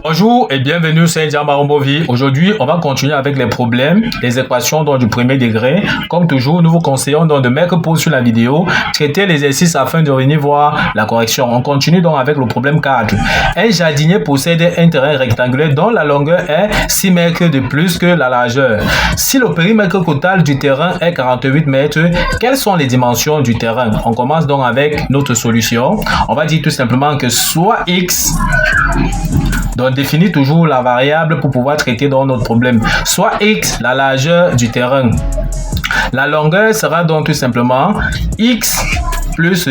Bonjour et bienvenue sur Diamarombovi. Aujourd'hui, on va continuer avec les problèmes, les équations du premier degré. Comme toujours, nous vous conseillons de mettre pause sur la vidéo, traiter l'exercice afin de venir voir la correction. On continue donc avec le problème 4. Un jardinier possède un terrain rectangulaire dont la longueur est 6 mètres de plus que la largeur. Si le périmètre total du terrain est 48 mètres, quelles sont les dimensions du terrain? On commence donc avec notre solution. On va dire tout simplement que soit x, donc définit toujours la variable pour pouvoir traiter dans notre problème, soit x, la largeur du terrain. La longueur sera donc tout simplement x plus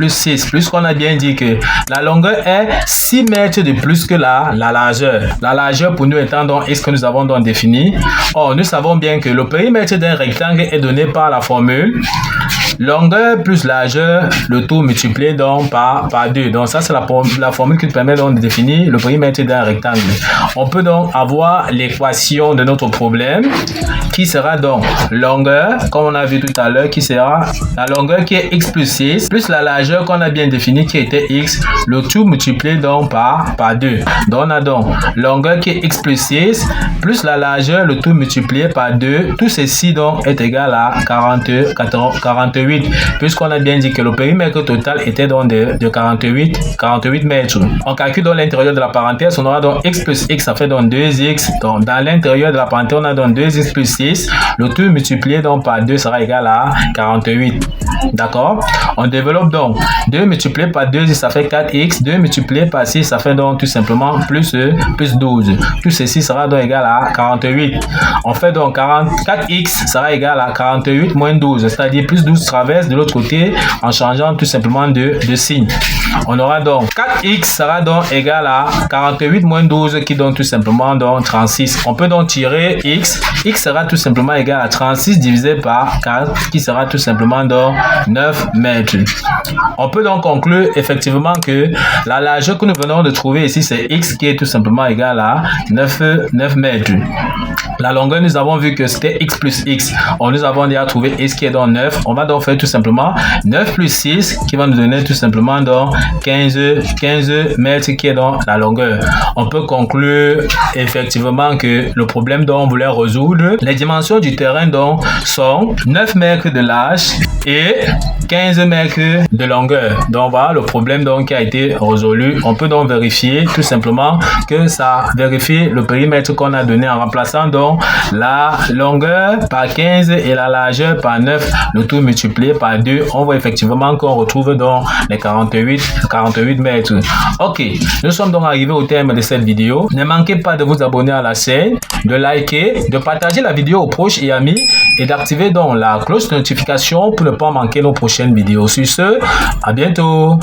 6, puisqu'on a bien dit que la longueur est 6 mètres de plus que la largeur. La largeur pour nous étant donc est ce que nous avons donc défini. Or, nous savons bien que le périmètre d'un rectangle est donné par la formule longueur plus largeur, le tout multiplié donc par 2. Donc ça c'est la formule qui permet donc de définir le périmètre d'un rectangle. On peut donc avoir l'équation de notre problème qui sera donc longueur, comme on a vu tout à l'heure, qui sera la longueur qui est x plus 6, plus la largeur qu'on a bien définie qui était x, le tout multiplié donc par 2. Donc on a donc longueur qui est x plus 6, plus la largeur, le tout multiplié par 2. Tout ceci donc est égal à 48, puisqu'on a bien dit que le périmètre total était donc de 48 mètres. On calcule dans l'intérieur de la parenthèse, on aura donc x plus x, ça fait donc 2x. Donc dans l'intérieur de la parenthèse, on a donc 2x plus 6. Le tout multiplié donc par 2 sera égal à 48. D'accord? On développe donc 2 multiplié par 2, ça fait 4x. 2 multiplié par 6, ça fait donc tout simplement plus 12. Tout ceci sera donc égal à 48. On fait donc 4x sera égal à 48 moins 12, c'est-à-dire plus 12 traverse de l'autre côté en changeant tout simplement de signe. On aura donc 4x sera donc égal à 48 moins 12 qui donne tout simplement donc 36. On peut donc tirer x. X sera tout simplement égal à 36 divisé par 4 qui sera tout simplement donc 9 mètres. On peut donc conclure effectivement que la largeur que nous venons de trouver ici c'est x qui est tout simplement égal à 9 mètres. La longueur, nous avons vu que c'était x plus x. Nous avons déjà trouvé x qui est donc 9. On va donc faire tout simplement 9 plus 6 qui va nous donner tout simplement donc 15 mètres qui est donc la longueur. On peut conclure effectivement que le problème dont on voulait résoudre, les dimensions du terrain donc sont 9 mètres de large et 15 mètres de longueur. Donc voilà le problème donc qui a été résolu. On peut donc vérifier tout simplement que ça vérifie le périmètre qu'on a donné en remplaçant donc la longueur par 15 et la largeur par 9, le tout multiplié par 2. On voit effectivement qu'on retrouve donc les 48 mètres. Ok, nous sommes donc arrivés au terme de cette vidéo. Ne manquez pas de vous abonner à la chaîne, de liker, de partager la vidéo aux proches et amis et d'activer donc la cloche de notification pour ne pas manquer nos prochaines vidéos. Sur ce, à bientôt.